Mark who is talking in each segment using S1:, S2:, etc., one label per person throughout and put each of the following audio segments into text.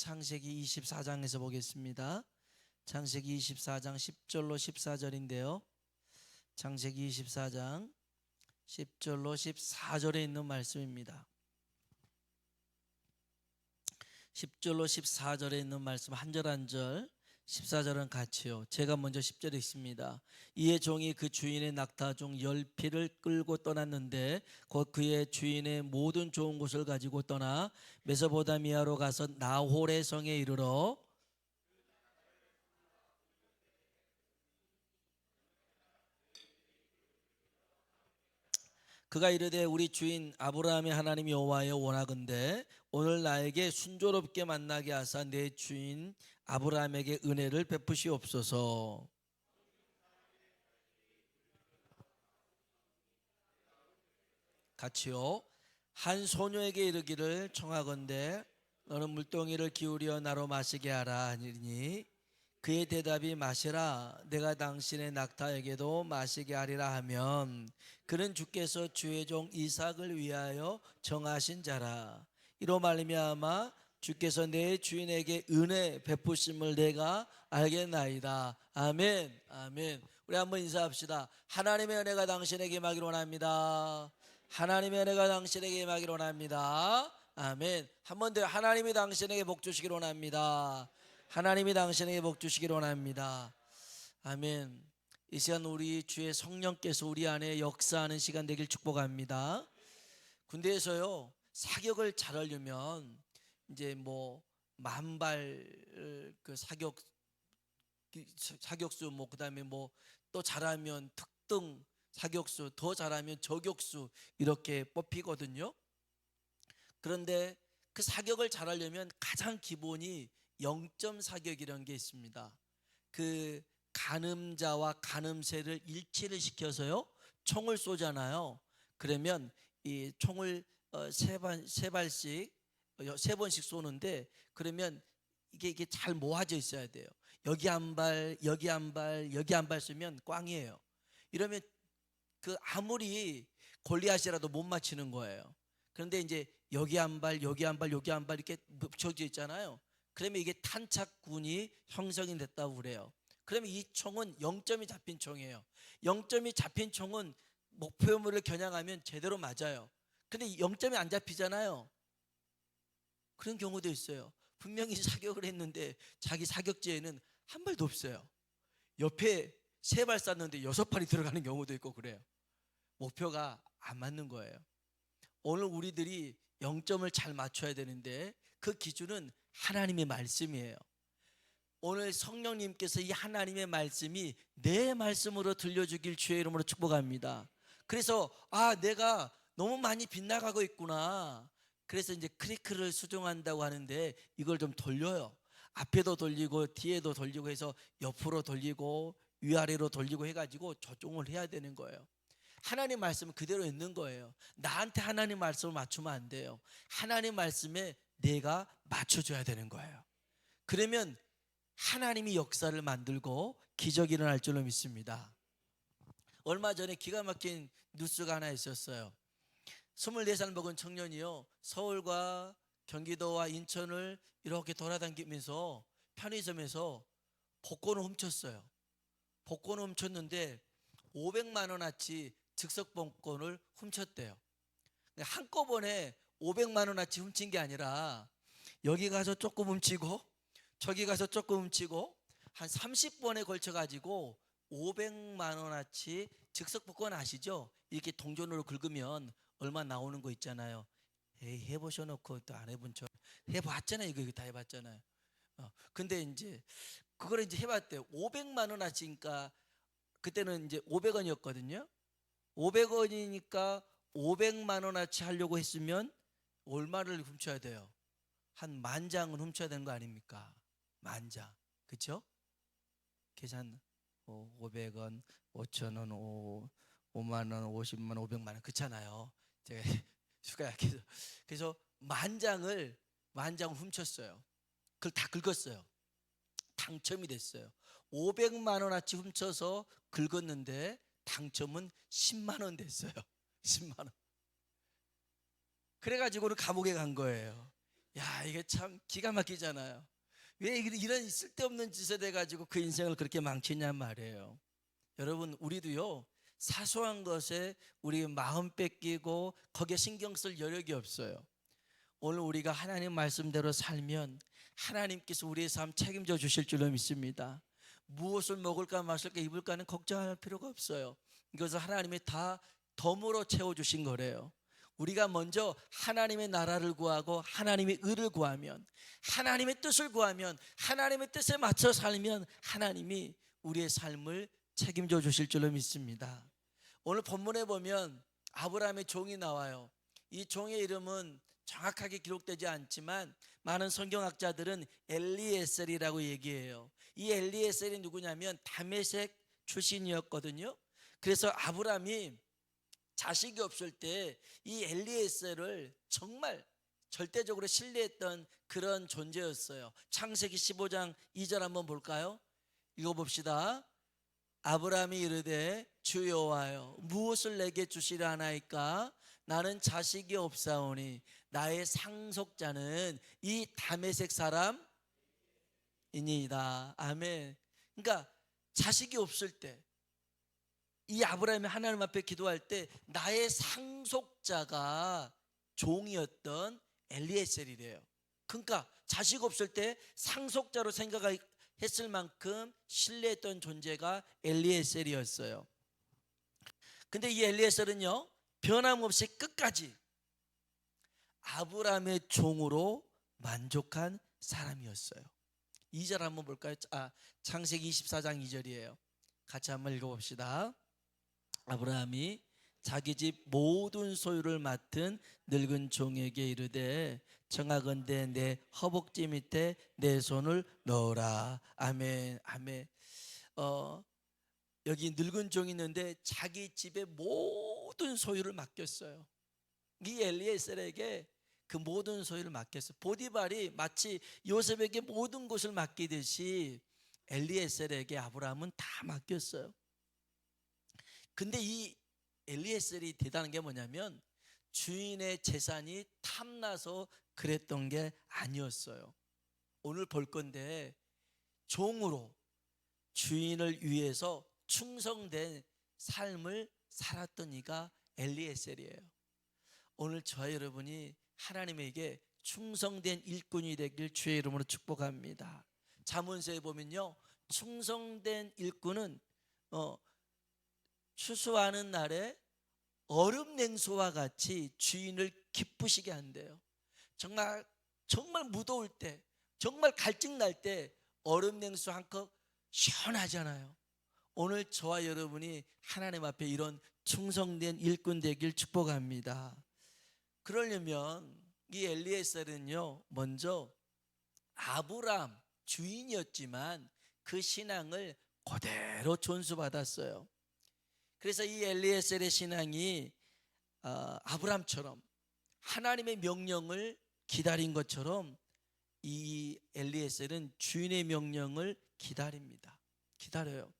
S1: 창세기 24장에서 보겠습니다. 창세기 24장 10절로 14절인데요. 창세기 24장 10절로 14절에 있는 말씀입니다. 10절로 14절에 있는 말씀 한 절 한 절, 14절은 같이요. 제가 먼저 10절에 있습니다. 이에 종이 그 주인의 낙타 중 10匹를 끌고 떠났는데 곧 그의 주인의 모든 좋은 것을 가지고 떠나 메소포타미아로 가서 나홀의 성에 이르러 그가 이르되 우리 주인 아브라함의 하나님 여호와여 원하건대 오늘 나에게 순조롭게 만나게 하사 내 주인 아브라함에게 은혜를 베푸시옵소서. 같이요. 한 소녀에게 이르기를 청하건대 너는 물동이를 기울여 나로 마시게 하라 하니니 그의 대답이 마시라 내가 당신의 낙타에게도 마시게 하리라 하면 그는 주께서 주의 종 이삭을 위하여 정하신 자라. 이로 말미암아 주께서 내 주인에게 은혜 베푸심을 내가 알겠나이다. 아멘. 아멘. 우리 한번 인사합시다. 하나님의 은혜가 당신에게 임하기를 원합니다. 하나님의 은혜가 당신에게 임하기를 원합니다. 아멘. 한 번 더 하나님이 당신에게 복 주시기를 원합니다. 하나님이 당신에게 복 주시기를 원합니다. 아멘. 이 시간 우리 주의 성령께서 우리 안에 역사하는 시간 되길 축복합니다. 군대에서요 사격을 잘하려면 이제 뭐 만발 그 사격수 뭐 그다음에 뭐 또 잘하면 특등 사격수, 더 잘하면 저격수 이렇게 뽑히거든요. 그런데 그 사격을 잘하려면 가장 기본이 0점 사격이라는 게 있습니다. 그 간음자와 간음새를 일치를 시켜서요 총을 쏘잖아요. 그러면 이 총을 세 발씩 세 번씩 쏘는데 그러면 이게 잘 모아져 있어야 돼요. 여기 한 발, 여기 한 발, 여기 한 발 쏘면 꽝이에요. 이러면 그 아무리 골리앗이라도 못 맞히는 거예요. 그런데 이제 여기 한 발, 여기 한 발, 여기 한 발 이렇게 붙여져 있잖아요. 그러면 이게 탄착군이 형성이 됐다고 그래요. 그러면 이 총은 0점이 잡힌 총이에요. 0점이 잡힌 총은 목표물을 겨냥하면 제대로 맞아요. 근데 0점이 안 잡히잖아요. 그런 경우도 있어요. 분명히 사격을 했는데 자기 사격지에는 한 발도 없어요. 옆에 3발 쐈는데 6발이 들어가는 경우도 있고 그래요. 목표가 안 맞는 거예요. 오늘 우리들이 0점을 잘 맞춰야 되는데 그 기준은 하나님의 말씀이에요. 오늘 성령님께서 이 하나님의 말씀이 내 말씀으로 들려주길 주의 이름으로 축복합니다. 그래서 내가 너무 많이 빗나가고 있구나. 그래서 이제 크리크를 수정한다고 하는데 이걸 좀 돌려요. 앞에도 돌리고 뒤에도 돌리고 해서 옆으로 돌리고 위아래로 돌리고 해가지고 조정을 해야 되는 거예요. 하나님 말씀은 그대로 있는 거예요. 나한테 하나님 말씀을 맞추면 안 돼요. 하나님 말씀에 내가 맞춰줘야 되는 거예요. 그러면 하나님이 역사를 만들고 기적이 일어날 줄로 믿습니다. 얼마 전에 기가 막힌 뉴스가 하나 있었어요. 24살 먹은 청년이요 서울과 경기도와 인천을 이렇게 돌아다니면서 편의점에서 복권을 훔쳤어요. 복권을 훔쳤는데 500만 원어치 즉석 복권을 훔쳤대요. 한꺼번에 500만 원어치 훔친 게 아니라 여기 가서 조금 훔치고 저기 가서 조금 훔치고 한 30번에 걸쳐 가지고 500만 원어치 즉석 복권 아시죠? 이렇게 동전으로 긁으면 얼마 나오는 거 있잖아요. 에이, 해보셔놓고 또 안 해본 척 해봤잖아요. 이거 다 해봤잖아요. 근데 이제 그걸 이제 해봤대요. 500만 원어치니까 그때는 이제 500원이었거든요. 500원이니까 500만 원어치 하려고 했으면 얼마를 훔쳐야 돼요? 한 10,000장은 훔쳐야 되는 거 아닙니까? 10,000장. 그렇죠? 계산 500원, 5,000원, 5만 원, 50만 원, 500만 원 그렇잖아요. 제가 수가 약해서 그래서 10,000장을 훔쳤어요. 그걸 다 긁었어요. 당첨이 됐어요. 500만 원어치 훔쳐서 긁었는데 당첨은 10만 원 됐어요. 10만 원. 그래가지고는 감옥에 간 거예요. 야, 이게 참 기가 막히잖아요. 왜 이런 쓸데없는 짓을 해가지고 그 인생을 그렇게 망치냐 말이에요. 여러분, 우리도요, 사소한 것에 우리 마음 뺏기고 거기에 신경 쓸 여력이 없어요. 오늘 우리가 하나님 말씀대로 살면 하나님께서 우리의 삶 책임져 주실 줄로 믿습니다. 무엇을 먹을까 마실까 입을까는 걱정할 필요가 없어요. 이것을 하나님이 다 덤으로 채워주신 거래요. 우리가 먼저 하나님의 나라를 구하고 하나님의 의를 구하면, 하나님의 뜻을 구하면, 하나님의 뜻에 맞춰 살면 하나님이 우리의 삶을 책임져 주실 줄로 믿습니다. 오늘 본문에 보면 아브라함의 종이 나와요. 이 종의 이름은 정확하게 기록되지 않지만 많은 성경학자들은 엘리에셀이라고 얘기해요. 이 엘리에셀이 누구냐면 다메섹 출신이었거든요. 그래서 아브라함이 자식이 없을 때 이 엘리에셀을 정말 절대적으로 신뢰했던 그런 존재였어요. 창세기 15장 2절 한번 볼까요? 읽어봅시다. 아브라함이 이르되 주 여호와여 무엇을 내게 주시려 하나이까? 나는 자식이 없사오니 나의 상속자는 이 다메섹 사람이니이다. 아멘. 그러니까 자식이 없을 때 이 아브라함이 하나님 앞에 기도할 때 나의 상속자가 종이었던 엘리에셀이래요. 그러니까 자식 없을 때 상속자로 생각했을 만큼 신뢰했던 존재가 엘리에셀이었어요. 근데 이 엘리에셀은요, 변함없이 끝까지 아브라함의 종으로 만족한 사람이었어요. 2절 한번 볼까요? 창세기 24장 2절이에요. 같이 한번 읽어봅시다. 아브라함이 자기 집 모든 소유를 맡은 늙은 종에게 이르되 청하건대 내 허벅지 밑에 내 손을 넣어라. 아멘. 아멘. 여기 늙은 종이 있는데 자기 집의 모든 소유를 맡겼어요. 이 엘리에셀에게 그 모든 소유를 맡겼어요. 보디발이 마치 요셉에게 모든 것을 맡기듯이 엘리에셀에게 아브라함은 다 맡겼어요. 근데 이 엘리에셀이 대단한 게 뭐냐면 주인의 재산이 탐나서 그랬던 게 아니었어요. 오늘 볼 건데 종으로 주인을 위해서 충성된 삶을 살았던 이가 엘리에셀이에요. 오늘 저와 여러분이 하나님에게 충성된 일꾼이 되길 주의 이름으로 축복합니다. 잠언서에 보면요, 충성된 일꾼은 추수하는 날에 얼음 냉수와 같이 주인을 기쁘시게 한대요. 정말 무더울 때, 정말 갈증 날 때 얼음 냉수 한 컵 시원하잖아요. 오늘 저와 여러분이 하나님 앞에 이런 충성된 일꾼 되길 축복합니다. 그러려면 이 엘리에셀은요, 먼저 아브라함 주인이었지만 그 신앙을 그대로 존수받았어요. 그래서 이 엘리에셀의 신앙이 아브라함처럼 하나님의 명령을 기다린 것처럼 이 엘리에셀은 주인의 명령을 기다려요.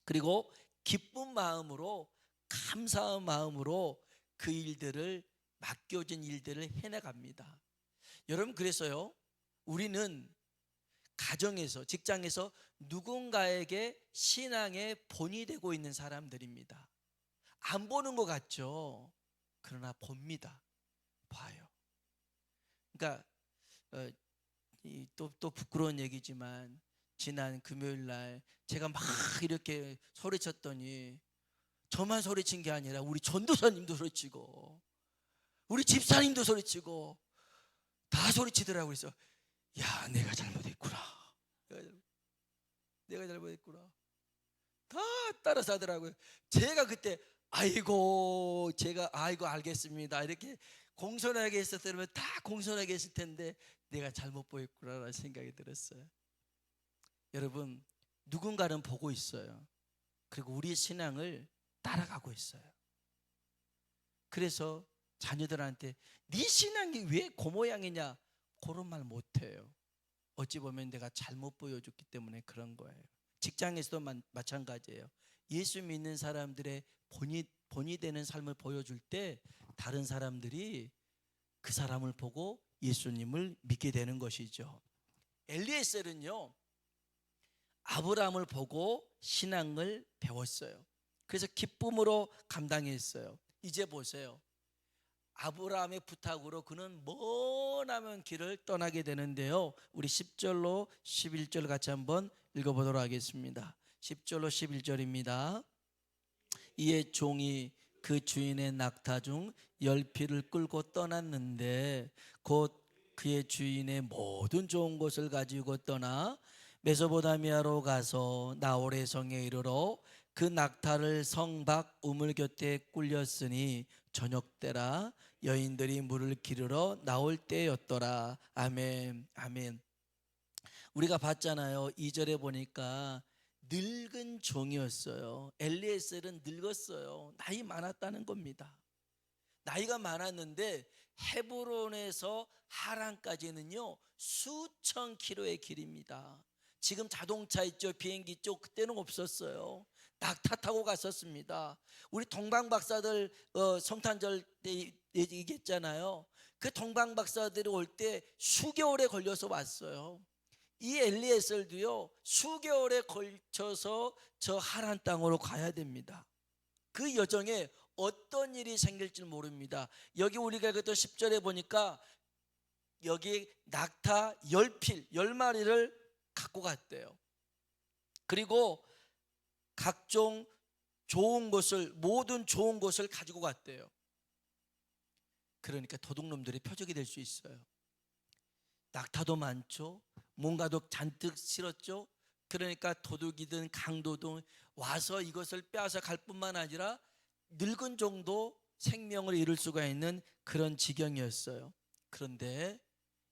S1: 그리고 기쁜 마음으로, 감사한 마음으로 그 일들을, 맡겨진 일들을 해나갑니다. 여러분, 그래서요, 우리는 가정에서, 직장에서 누군가에게 신앙의 본이 되고 있는 사람들입니다. 안 보는 것 같죠? 그러나 봅니다. 봐요. 그러니까 또 부끄러운 얘기지만 지난 금요일 날 제가 막 이렇게 소리쳤더니 저만 소리친 게 아니라 우리 전도사님도 소리치고 우리 집사님도 소리치고 다 소리치더라고요. 그래서 야, 내가 잘못했구나. 내가 잘못했구나. 다 따라서 하더라고요. 제가 그때 아이고 알겠습니다 이렇게 공손하게 했었다면 다 공손하게 했을 텐데 내가 잘못 보였구나라는 생각이 들었어요. 여러분, 누군가는 보고 있어요. 그리고 우리 신앙을 따라가고 있어요. 그래서 자녀들한테 네 신앙이 왜 그 모양이냐, 그런 말 못해요. 어찌 보면 내가 잘못 보여줬기 때문에 그런 거예요. 직장에서도 마찬가지예요. 예수 믿는 사람들의 본이 되는 삶을 보여줄 때 다른 사람들이 그 사람을 보고 예수님을 믿게 되는 것이죠. 엘리에셀은요, 아브라함을 보고 신앙을 배웠어요. 그래서 기쁨으로 감당했어요. 이제 보세요. 아브라함의 부탁으로 그는 머나먼 길을 떠나게 되는데요, 우리 10절로 11절 같이 한번 읽어보도록 하겠습니다. 10절로 11절입니다. 이에 종이 그 주인의 낙타 중 10匹를 끌고 떠났는데 곧 그의 주인의 모든 좋은 것을 가지고 떠나 메소포타미아로 가서 나홀의 성에 이르러 그 낙타를 성 밖 우물 곁에 꿀렸으니 저녁 때라 여인들이 물을 기르러 나올 때였더라. 아멘. 아멘. 우리가 봤잖아요. 2절에 보니까 늙은 종이었어요. 엘리에셀은 늙었어요. 나이 많았다는 겁니다. 나이가 많았는데 헤브론에서 하란까지는요 수천 킬로의 길입니다. 지금 자동차 있죠, 비행기 있죠, 그때는 없었어요. 낙타 타고 갔었습니다. 우리 동방 박사들 성탄절 때 얘기했잖아요. 그 동방 박사들이 올 때 수개월에 걸려서 왔어요. 이 엘리에셀도요 수개월에 걸쳐서 저 하란 땅으로 가야 됩니다. 그 여정에 어떤 일이 생길지 모릅니다. 여기 우리가 읽었던 10절에 보니까 여기 낙타 10마리를 갖고 갔대요. 그리고 각종 좋은 것을, 모든 좋은 것을 가지고 갔대요. 그러니까 도둑놈들의 표적이 될 수 있어요. 낙타도 많죠. 뭔가도 잔뜩 실었죠. 그러니까 도둑이든 강도든 와서 이것을 빼앗아 갈 뿐만 아니라 늙은 종도 생명을 잃을 수가 있는 그런 지경이었어요. 그런데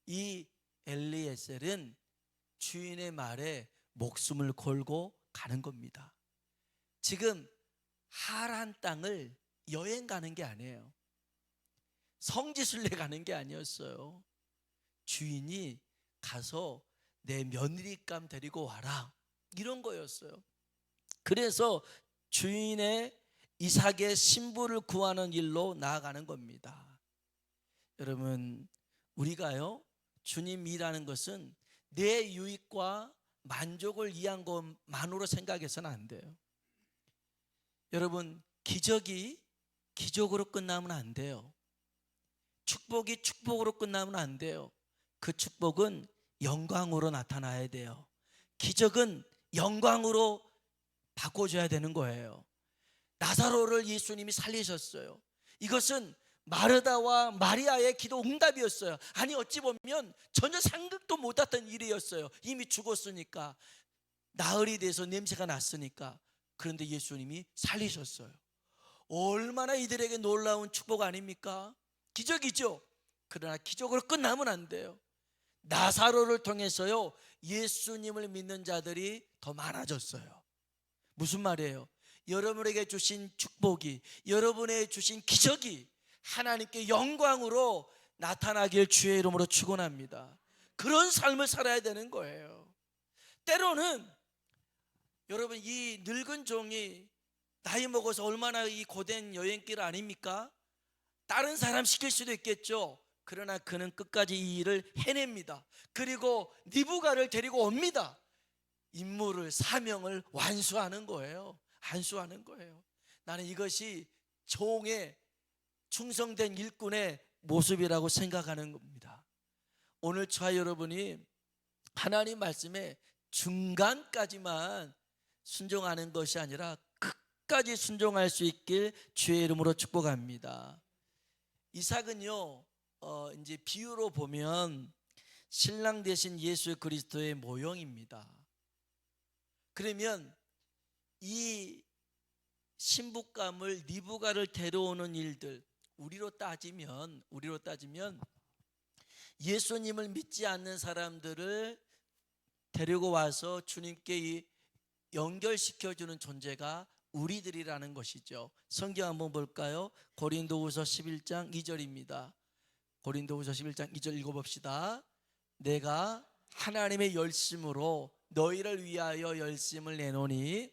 S1: 이 엘리에셀은 주인의 말에 목숨을 걸고 가는 겁니다. 지금 하란 땅을 여행 가는 게 아니에요. 성지순례 가는 게 아니었어요. 주인이 가서 내 며느리감 데리고 와라, 이런 거였어요. 그래서 주인의 이삭의 신부를 구하는 일로 나아가는 겁니다. 여러분, 우리가요 주님 일하는 것은 내 유익과 만족을 위한 것만으로 생각해서는 안 돼요. 여러분, 기적이 기적으로 끝나면 안 돼요. 축복이 축복으로 끝나면 안 돼요. 그 축복은 영광으로 나타나야 돼요. 기적은 영광으로 바꿔줘야 되는 거예요. 나사로를 예수님이 살리셨어요. 이것은 마르다와 마리아의 기도 응답이었어요. 아니, 어찌 보면 전혀 상상도 못했던 일이었어요. 이미 죽었으니까, 나흘이 돼서 냄새가 났으니까. 그런데 예수님이 살리셨어요. 얼마나 이들에게 놀라운 축복 아닙니까? 기적이죠. 그러나 기적으로 끝나면 안 돼요. 나사로를 통해서요 예수님을 믿는 자들이 더 많아졌어요. 무슨 말이에요? 여러분에게 주신 축복이, 여러분에게 주신 기적이 하나님께 영광으로 나타나길 주의 이름으로 축원합니다. 그런 삶을 살아야 되는 거예요. 때로는 여러분, 이 늙은 종이 나이 먹어서 얼마나 이 고된 여행길 아닙니까? 다른 사람 시킬 수도 있겠죠. 그러나 그는 끝까지 이 일을 해냅니다. 그리고 니부가를 데리고 옵니다. 임무를, 사명을 완수하는 거예요. 안수하는 거예요. 나는 이것이 종의, 충성된 일꾼의 모습이라고 생각하는 겁니다. 오늘 저와 여러분이 하나님 말씀에 중간까지만 순종하는 것이 아니라 끝까지 순종할 수 있길 주의 이름으로 축복합니다. 이삭은요 이제 비유로 보면 신랑 되신 예수 그리스도의 모형입니다. 그러면 이 신부감을, 리브가를 데려오는 일들, 우리로 따지면 예수님을 믿지 않는 사람들을 데리고 와서 주님께 연결시켜주는 존재가 우리들이라는 것이죠. 성경 한번 볼까요? 고린도후서 11장 2절입니다. 고린도후서 11장 2절 읽어봅시다. 내가 하나님의 열심으로 너희를 위하여 열심을 내노니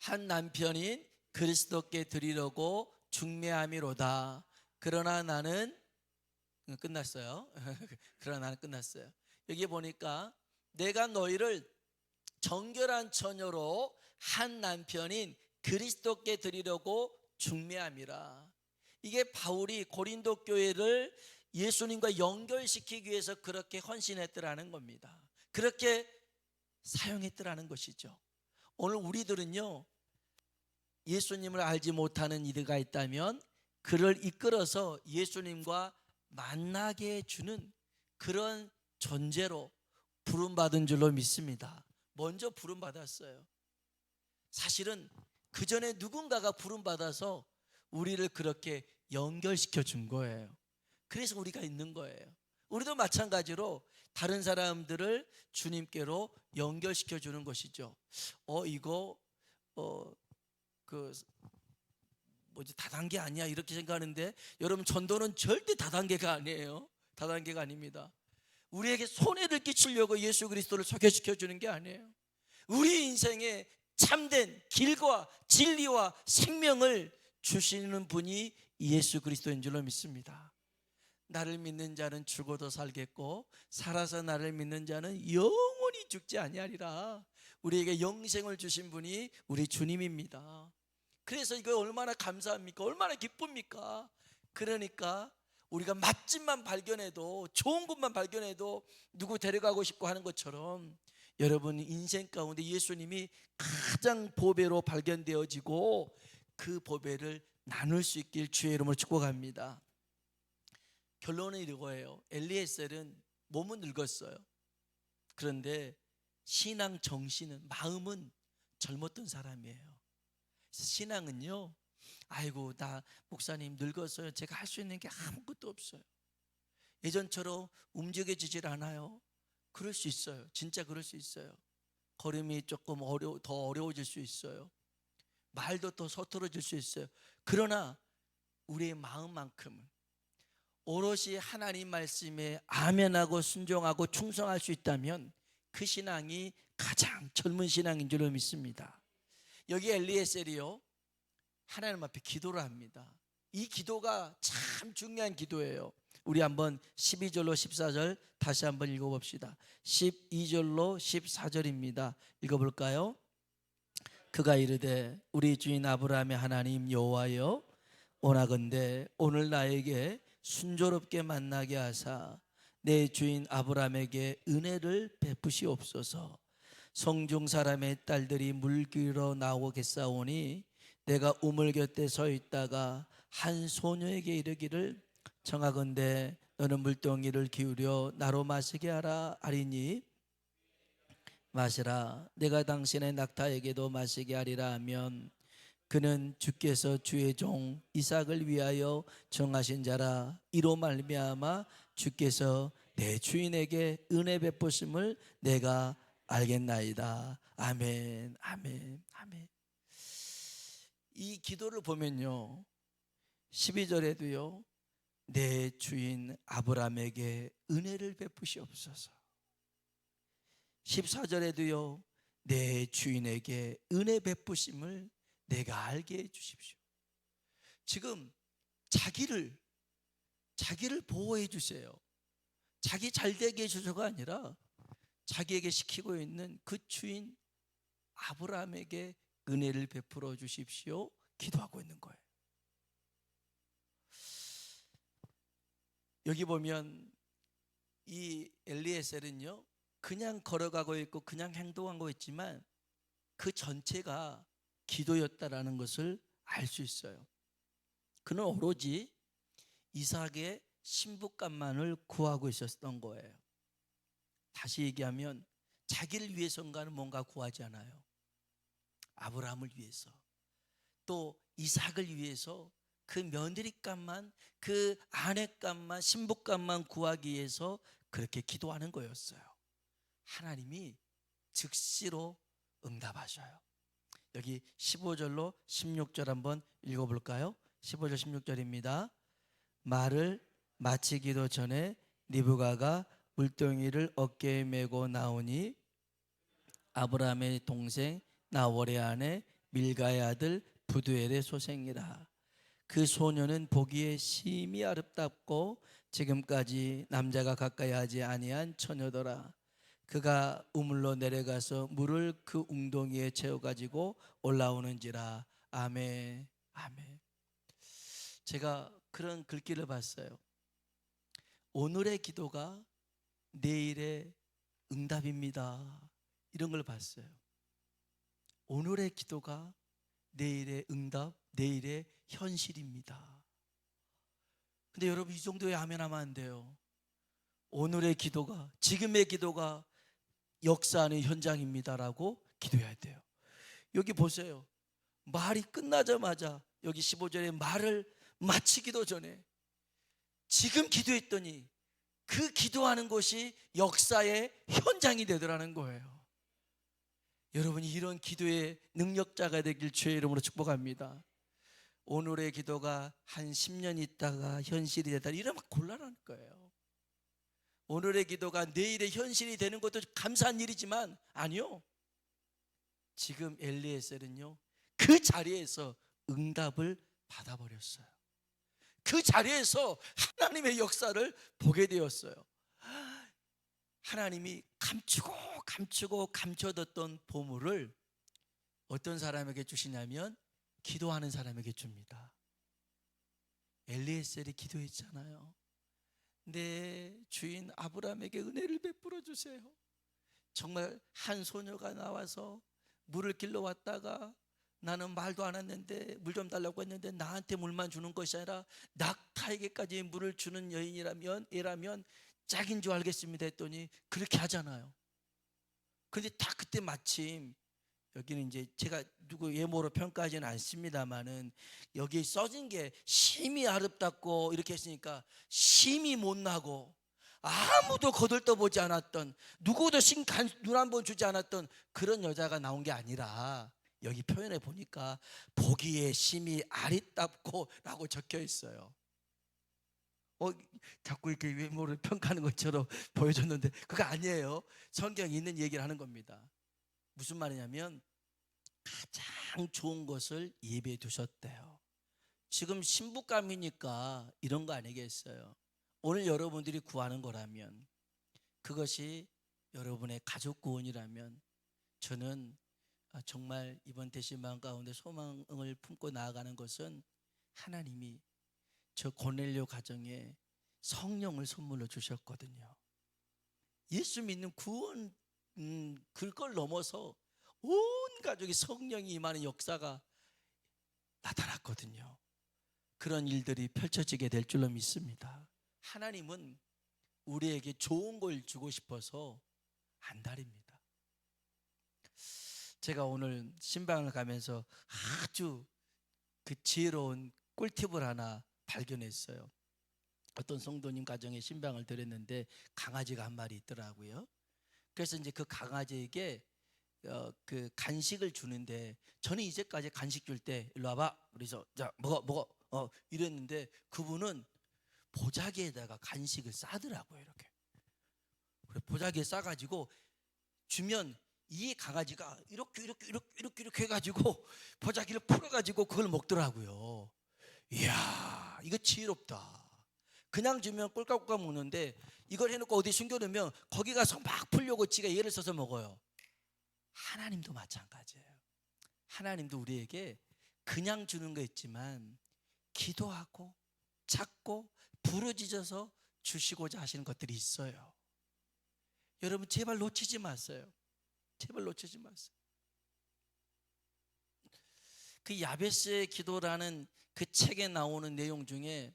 S1: 한 남편인 그리스도께 드리려고 중매함이로다. 그러나 나는 끝났어요. 그러나 나는 끝났어요. 여기 보니까 내가 너희를 정결한 처녀로 한 남편인 그리스도께 드리려고 중매함이라. 이게 바울이 고린도 교회를 예수님과 연결시키기 위해서 그렇게 헌신했더라는 겁니다. 그렇게 사용했더라는 것이죠. 오늘 우리들은요, 예수님을 알지 못하는 이들가 있다면 그를 이끌어서 예수님과 만나게 해주는 그런 존재로 부름받은 줄로 믿습니다. 먼저 부름받았어요. 사실은 그 전에 누군가가 부름받아서 우리를 그렇게 연결시켜 준 거예요. 그래서 우리가 있는 거예요. 우리도 마찬가지로 다른 사람들을 주님께로 연결시켜 주는 것이죠. 이거 그 뭐지, 다단계 아니야 이렇게 생각하는데, 여러분, 전도는 절대 다단계가 아니에요. 다단계가 아닙니다. 우리에게 손해를 끼치려고 예수 그리스도를 소개시켜 주는 게 아니에요. 우리 인생에 참된 길과 진리와 생명을 주시는 분이 예수 그리스도인 줄로 믿습니다. 나를 믿는 자는 죽어도 살겠고 살아서 나를 믿는 자는 영원히 죽지 아니하리라. 우리에게 영생을 주신 분이 우리 주님입니다. 그래서 이거 얼마나 감사합니까? 얼마나 기쁩니까? 그러니까 우리가 맛집만 발견해도, 좋은 곳만 발견해도 누구 데려가고 싶고 하는 것처럼, 여러분 인생 가운데 예수님이 가장 보배로 발견되어지고 그 보배를 나눌 수 있길 주의 이름으로 축복합니다. 결론은 이거예요. 엘리에셀은 몸은 늙었어요. 그런데 신앙 정신은, 마음은 젊었던 사람이에요. 신앙은요, 아이고 나 목사님 늙었어요, 제가 할 수 있는 게 아무것도 없어요, 예전처럼 움직여지질 않아요. 그럴 수 있어요. 진짜 그럴 수 있어요. 걸음이 조금 더 어려워질 수 있어요. 말도 더 서투러질 수 있어요. 그러나 우리의 마음만큼은 오롯이 하나님 말씀에 아멘하고 순종하고 충성할 수 있다면 그 신앙이 가장 젊은 신앙인 줄로 믿습니다. 여기 엘리에셀이요, 하나님 앞에 기도를 합니다. 이 기도가 참 중요한 기도예요. 우리 한번 12절로 14절 다시 한번 읽어봅시다. 12절로 14절입니다. 읽어볼까요? 그가 이르되 우리 주인 아브라함의 하나님 여호와여, 원하건대 오늘 나에게 순조롭게 만나게 하사 내 주인 아브라함에게 은혜를 베푸시옵소서. 성중 사람의 딸들이 물기로 나오겠사오니 내가 우물 곁에 서 있다가 한 소녀에게 이르기를 청하건대 너는 물동이를 기울여 나로 마시게 하라 하리니 마시라. 내가 당신의 낙타에게도 마시게 하리라 하면 그는 주께서 주의 종 이삭을 위하여 정하신 자라. 이로 말미암아 주께서 내 주인에게 은혜 베푸심을 내가 알겠나이다. 아멘, 아멘, 아멘. 이 기도를 보면요, 12절에도요 내 주인 아브라함에게 은혜를 베푸시옵소서, 14절에도요 내 주인에게 은혜 베푸심을 내가 알게 해 주십시오. 지금 자기를 보호해 주세요. 자기 잘되게 해주셔가 아니라 자기에게 시키고 있는 그 주인 아브라함에게 은혜를 베풀어 주십시오 기도하고 있는 거예요. 여기 보면 이 엘리에셀은요 그냥 걸어가고 있고 그냥 행동하고 있지만 그 전체가 기도였다라는 것을 알 수 있어요. 그는 오로지 이삭의 신부감만을 구하고 있었던 거예요. 다시 얘기하면 자기를 위해서인가는 뭔가 구하지 않아요. 아브라함을 위해서, 또 이삭을 위해서 그 며느리감만, 그 아내감만, 신부감만 구하기 위해서 그렇게 기도하는 거였어요. 하나님이 즉시로 응답하셔요. 여기 15절로 16절 한번 읽어볼까요? 15절 16절입니다. 말을 마치기도 전에 리브가가 물동이를 어깨에 메고 나오니 아브라함의 동생 나홀의 아내 밀가의 아들 부두엘의 소생이라. 그 소녀는 보기에 심히 아름답고 지금까지 남자가 가까이 하지 아니한 처녀더라. 그가 우물로 내려가서 물을 그 웅덩이에 채워 가지고 올라오는지라. 아멘. 아멘. 제가 그런 글귀를 봤어요. 오늘의 기도가 내일의 응답입니다. 이런 걸 봤어요. 오늘의 기도가 내일의 응답, 내일의 현실입니다. 근데 여러분, 이 정도에 아멘 하면 안 돼요. 오늘의 기도가, 지금의 기도가 역사하는 현장입니다라고 기도해야 돼요. 여기 보세요. 말이 끝나자마자 여기 15절에 말을 마치기도 전에 지금 기도했더니 그 기도하는 것이 역사의 현장이 되더라는 거예요. 여러분이 이런 기도의 능력자가 되길 주의 이름으로 축복합니다. 오늘의 기도가 한 10년 있다가 현실이 되다, 이러면 곤란할 거예요. 오늘의 기도가 내일의 현실이 되는 것도 감사한 일이지만 아니요, 지금 엘리에셀은요 그 자리에서 응답을 받아버렸어요. 그 자리에서 하나님의 역사를 보게 되었어요. 하나님이 감추고 감춰뒀던 보물을 어떤 사람에게 주시냐면 기도하는 사람에게 줍니다. 엘리에셀이 기도했잖아요. 내 주인 아브라함에게 은혜를 베풀어 주세요. 정말 한 소녀가 나와서 물을 길러 왔다가 나는 말도 안 했는데 물 좀 달라고 했는데 나한테 물만 주는 것이 아니라 낙타에게까지 물을 주는 얘라면 짝인 줄 알겠습니다 했더니 그렇게 하잖아요. 근데 딱 그때 마침, 여기는 이제 제가 누구 예모로 평가하지는 않습니다만은 여기에 써진 게 심히 아름답고 이렇게 했으니까 심히 못나고 아무도 거들떠보지 않았던, 누구도 눈 한 번 주지 않았던 그런 여자가 나온 게 아니라 여기 표현해 보니까 보기에 심히 아리답고 라고 적혀 있어요. 자꾸 이렇게 외모를 평가하는 것처럼 보여줬는데 그거 아니에요. 성경에 있는 얘기를 하는 겁니다. 무슨 말이냐면 가장 좋은 것을 예배해 두셨대요. 지금 신부감이니까 이런 거 아니겠어요? 오늘 여러분들이 구하는 거라면, 그것이 여러분의 가족 구원이라면 저는 정말 이번 대신방 가운데 소망을 품고 나아가는 것은 하나님이 저 고넬료 가정에 성령을 선물로 주셨거든요. 예수 믿는 구원, 그걸 넘어서 온 가족이 성령이 임하는 역사가 나타났거든요. 그런 일들이 펼쳐지게 될 줄로 믿습니다. 하나님은 우리에게 좋은 걸 주고 싶어서 안달입니다. 제가 오늘 신방을 가면서 아주 그 지혜로운 꿀팁을 하나 발견했어요. 어떤 성도님 가정에 신방을 드렸는데 강아지가 한 마리 있더라고요. 그래서 이제 그 강아지에게 그 간식을 주는데, 저는 이제까지 간식 줄 때 일로 와봐, 그래서 자 먹어 이랬는데 그분은 보자기에다가 간식을 싸더라고요. 이렇게 보자기에 싸가지고 주면 이 강아지가 이렇게 해가지고 보자기를 풀어가지고 그걸 먹더라고요. 이야, 이거 지혜롭다. 그냥 주면 꼴깍꼴깍 먹는데 이걸 해놓고 어디 숨겨놓으면 거기 가서 막 풀려고 지가 예를 써서 먹어요. 하나님도 마찬가지예요. 하나님도 우리에게 그냥 주는 거 있지만 기도하고 찾고 부르짖어서 주시고자 하시는 것들이 있어요. 여러분 제발 놓치지 마세요. 제발 놓치지 마세요. 그 야베스의 기도라는 그 책에 나오는 내용 중에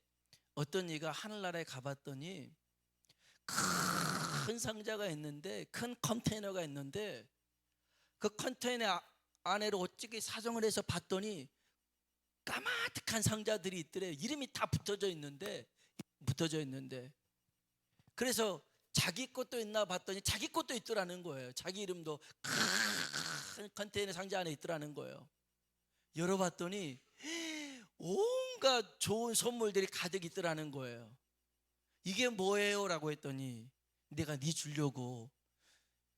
S1: 어떤 이가 하늘나라에 가봤더니 큰 상자가 있는데, 큰 컨테이너가 있는데 그 컨테이너 안에로 어찌게 사정을 해서 봤더니 까마득한 상자들이 있더래. 이름이 다 붙어져 있는데 그래서 자기 것도 있나 봤더니 자기 것도 있더라는 거예요. 자기 이름도 큰 컨테이너 상자 안에 있더라는 거예요. 열어봤더니 온갖 좋은 선물들이 가득 있더라는 거예요. 이게 뭐예요? 라고 했더니 내가 네 주려고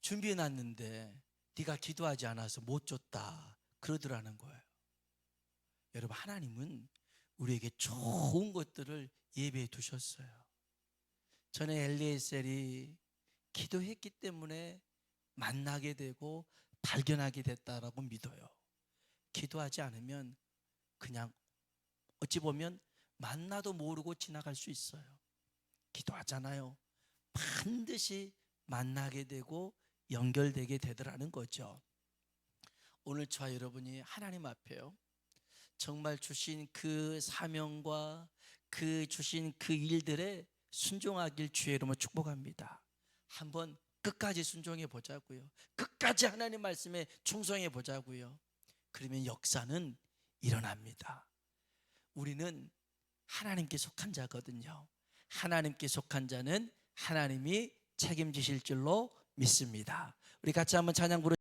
S1: 준비해놨는데 네가 기도하지 않아서 못 줬다, 그러더라는 거예요. 여러분, 하나님은 우리에게 좋은 것들을 예배해 두셨어요. 저는 엘리에셀이 기도했기 때문에 만나게 되고 발견하게 됐다라고 믿어요. 기도하지 않으면 그냥 어찌 보면 만나도 모르고 지나갈 수 있어요. 기도하잖아요. 반드시 만나게 되고 연결되게 되더라는 거죠. 오늘 저와 여러분이 하나님 앞에요, 정말 주신 그 사명과 그 주신 그 일들에 순종하길 주의 이름으로 축복합니다. 한번 끝까지 순종해 보자고요. 끝까지 하나님 말씀에 충성해 보자고요. 그러면 역사는 일어납니다. 우리는 하나님께 속한 자거든요. 하나님께 속한 자는 하나님이 책임지실 줄로 믿습니다. 우리 같이 한번 찬양 부르